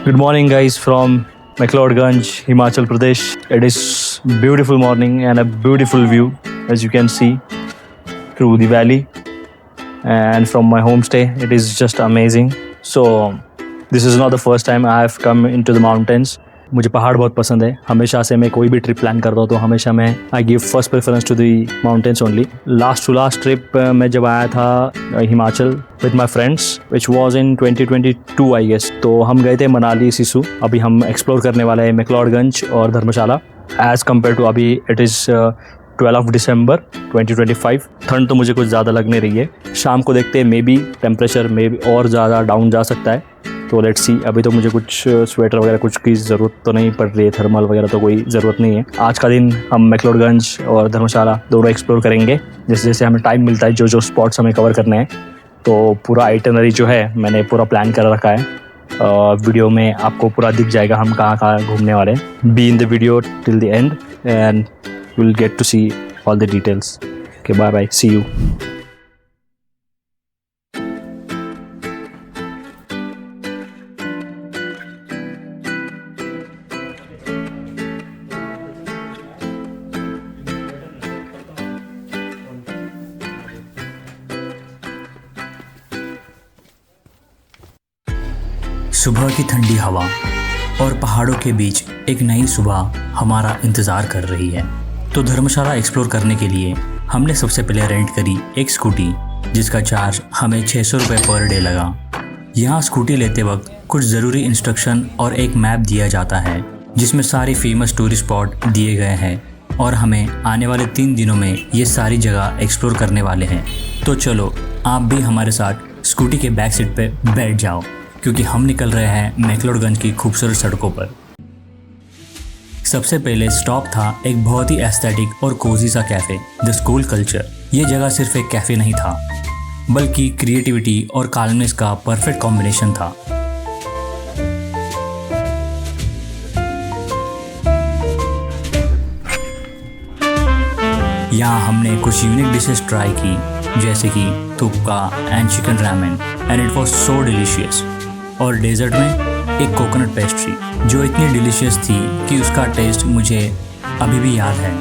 Good morning, guys, from McLeodganj, Himachal Pradesh. It is beautiful morning and a beautiful view, as you can see, through the valley. And from my homestay, it is just amazing. So, this is not the first time I have come into the mountains. मुझे पहाड़ बहुत पसंद है. हमेशा से मैं कोई भी ट्रिप प्लान करता हूँ तो हमेशा मैं I give first preference to the mountains only. Last to last trip मैं जब आया था Himachal with my friends which was in 2022 I guess. तो हम गए थे मनाली सिसु. अभी हम एक्सप्लोर करने वाले हैं मैक्लोडगंज और धर्मशाला. एज़ कम्पेयर टू अभी इट इज़ 12 दिसंबर 2025. ठंड तो मुझे कुछ ज़्यादा लग नहीं रही है. शाम को देखते हैं, may be temperature may be और ज़्यादा डाउन जा सकता है. तो लेट्स सी. अभी तो मुझे कुछ स्वेटर वगैरह कुछ की ज़रूरत तो नहीं पड़ रही है. थर्मल वगैरह तो कोई ज़रूरत नहीं है. आज का दिन हम मैक्लोडगंज और धर्मशाला दोनों एक्सप्लोर करेंगे. जैसे जैसे हमें टाइम मिलता है, जो जो स्पॉट्स हमें कवर करने हैं. तो पूरा आइटनरी जो है मैंने पूरा प्लान कर रखा है. वीडियो में आपको पूरा दिख जाएगा हम कहाँ कहाँ घूमने वाले हैं. Be in the video till the end and you will get to see all the details. Okay, bye bye, see you. सुबह की ठंडी हवा और पहाड़ों के बीच एक नई सुबह हमारा इंतज़ार कर रही है. तो धर्मशाला एक्सप्लोर करने के लिए हमने सबसे पहले रेंट करी एक स्कूटी, जिसका चार्ज हमें 600 रुपये पर डे लगा. यहाँ स्कूटी लेते वक्त कुछ ज़रूरी इंस्ट्रक्शन और एक मैप दिया जाता है जिसमें सारी फेमस टूरिस्ट स्पॉट दिए गए हैं और हमें आने वाले 3 दिनों में ये सारी जगह एक्सप्लोर करने वाले हैं. तो चलो आप भी हमारे साथ स्कूटी के बैक सीट पे बैठ जाओ, क्योंकि हम निकल रहे हैं मैक्लोडगंज की खूबसूरत सड़कों पर. सबसे पहले स्टॉप था एक बहुत ही एस्थेटिक और कोजी सा कैफ़े, द स्कूल कल्चर. ये जगह सिर्फ एक कैफ़े नहीं था, बल्कि क्रिएटिविटी और काल्मनेस का परफेक्ट कॉम्बिनेशन था. यहाँ हमने कुछ यूनिक डिशेस ट्राई की, जैसे कि thukpa and chicken ramen, and it was so delicious. और डेजर्ट में एक कोकोनट पेस्ट्री जो इतनी डिलीशियस थी कि उसका टेस्ट मुझे अभी भी याद है.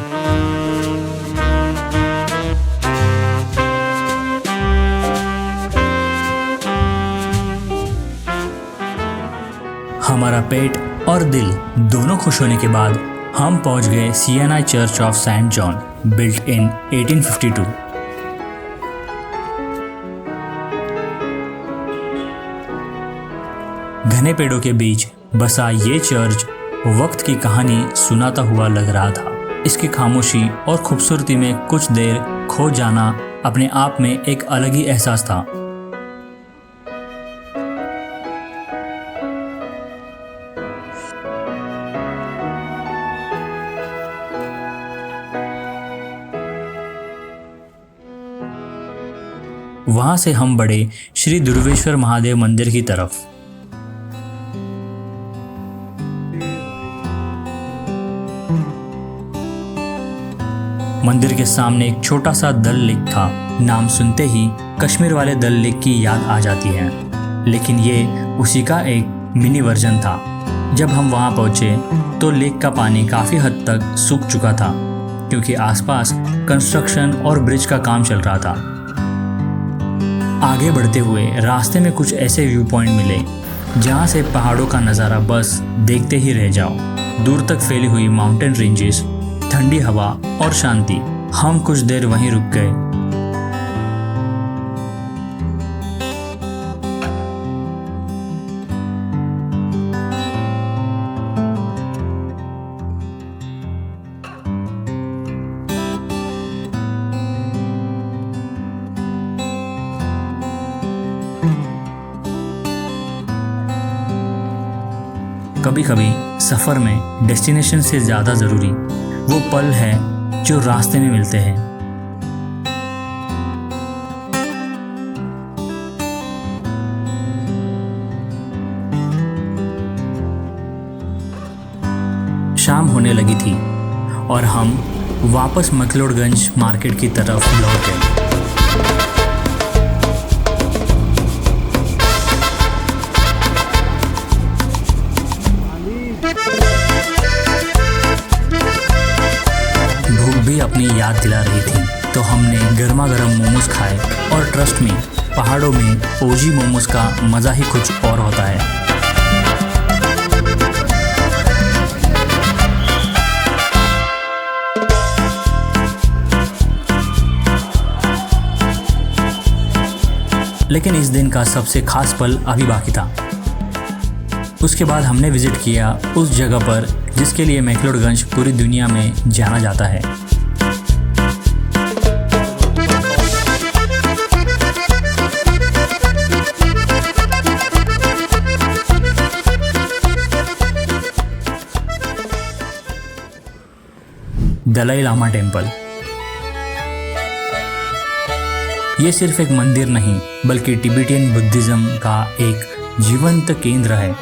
हमारा पेट और दिल दोनों खुश होने के बाद हम पहुंच गए CNI church of saint John, built in 1852. घने पेड़ों के बीच बसा ये चर्च वक्त की कहानी सुनाता हुआ लग रहा था. इसकी खामोशी और खूबसूरती में कुछ देर खो जाना अपने आप में एक अलग ही एहसास था. वहां से हम बढ़े श्री दुर्वेश्वर महादेव मंदिर की तरफ. मंदिर के सामने एक छोटा सा दल लेक था. नाम सुनते ही कश्मीर वाले दल लेक की याद आ जाती है, लेकिन ये उसी का एक मिनी वर्जन था. जब हम वहाँ पहुँचे तो लेक का पानी काफ़ी हद तक सूख चुका था, क्योंकि आसपास कंस्ट्रक्शन और ब्रिज का काम चल रहा था. आगे बढ़ते हुए रास्ते में कुछ ऐसे व्यू पॉइंट मिले जहाँ से पहाड़ों का नज़ारा बस देखते ही रह जाओ. दूर तक फैली हुई माउंटेन रेंजेस, ठंडी हवा और शांति. हम कुछ देर वहीं रुक गए. कभी कभी सफ़र में डेस्टिनेशन से ज़्यादा ज़रूरी वो पल है जो रास्ते में मिलते हैं. शाम होने लगी थी और हम वापस मैक्लोडगंज मार्केट की तरफ लौट गए. भी अपनी याद दिला रही थी, तो हमने गर्मा गर्म मोमोज खाए और ट्रस्ट में पहाड़ों में ओजी मोमोज का मज़ा ही कुछ और होता है। लेकिन इस दिन का सबसे खास पल अभी बाकी था। उसके बाद हमने विज़िट किया उस जगह पर जिसके लिए मैक्लोडगंज पूरी दुनिया में जाना जाता है। दलाई लामा टेम्पल। ये सिर्फ एक मंदिर नहीं बल्कि तिब्बतियन बुद्धिज्म का एक जीवंत केंद्र है।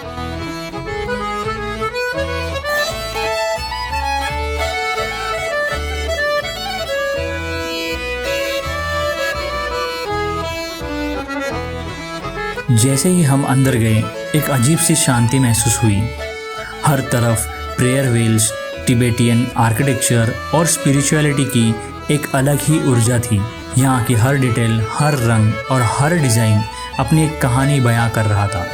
जैसे ही हम अंदर गए एक अजीब सी शांति महसूस हुई। हर तरफ प्रेयर व्हील्स, तिब्बतियन आर्किटेक्चर और स्पिरिचुअलिटी की एक अलग ही ऊर्जा थी। यहाँ की हर डिटेल, हर रंग और हर डिज़ाइन अपनी एक कहानी बयां कर रहा था।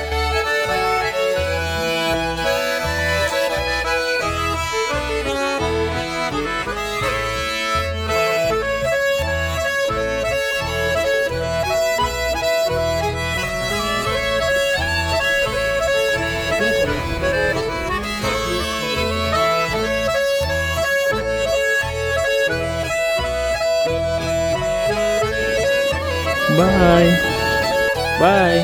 Bye. Bye.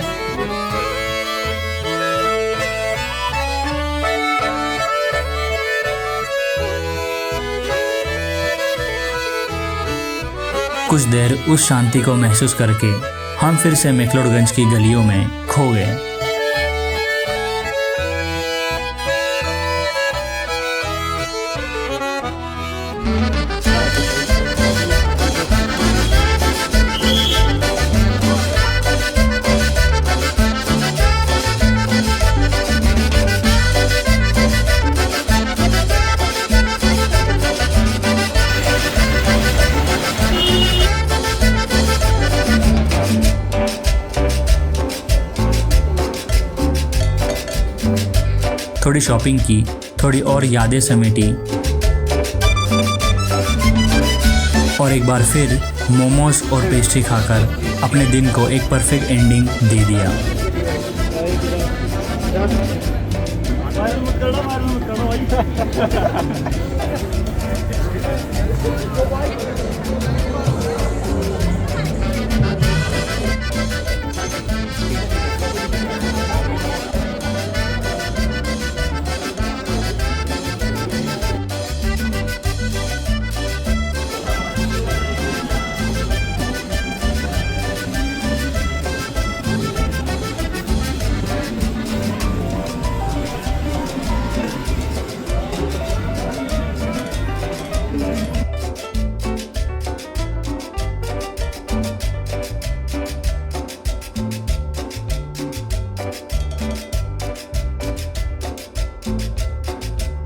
कुछ देर उस शांति को महसूस करके हम फिर से मैक्लोडगंज की गलियों में खो गए। थोड़ी शॉपिंग की, थोड़ी और यादें समेटी और एक बार फिर मोमोज और पेस्ट्री खाकर अपने दिन को एक परफेक्ट एंडिंग दे दिया।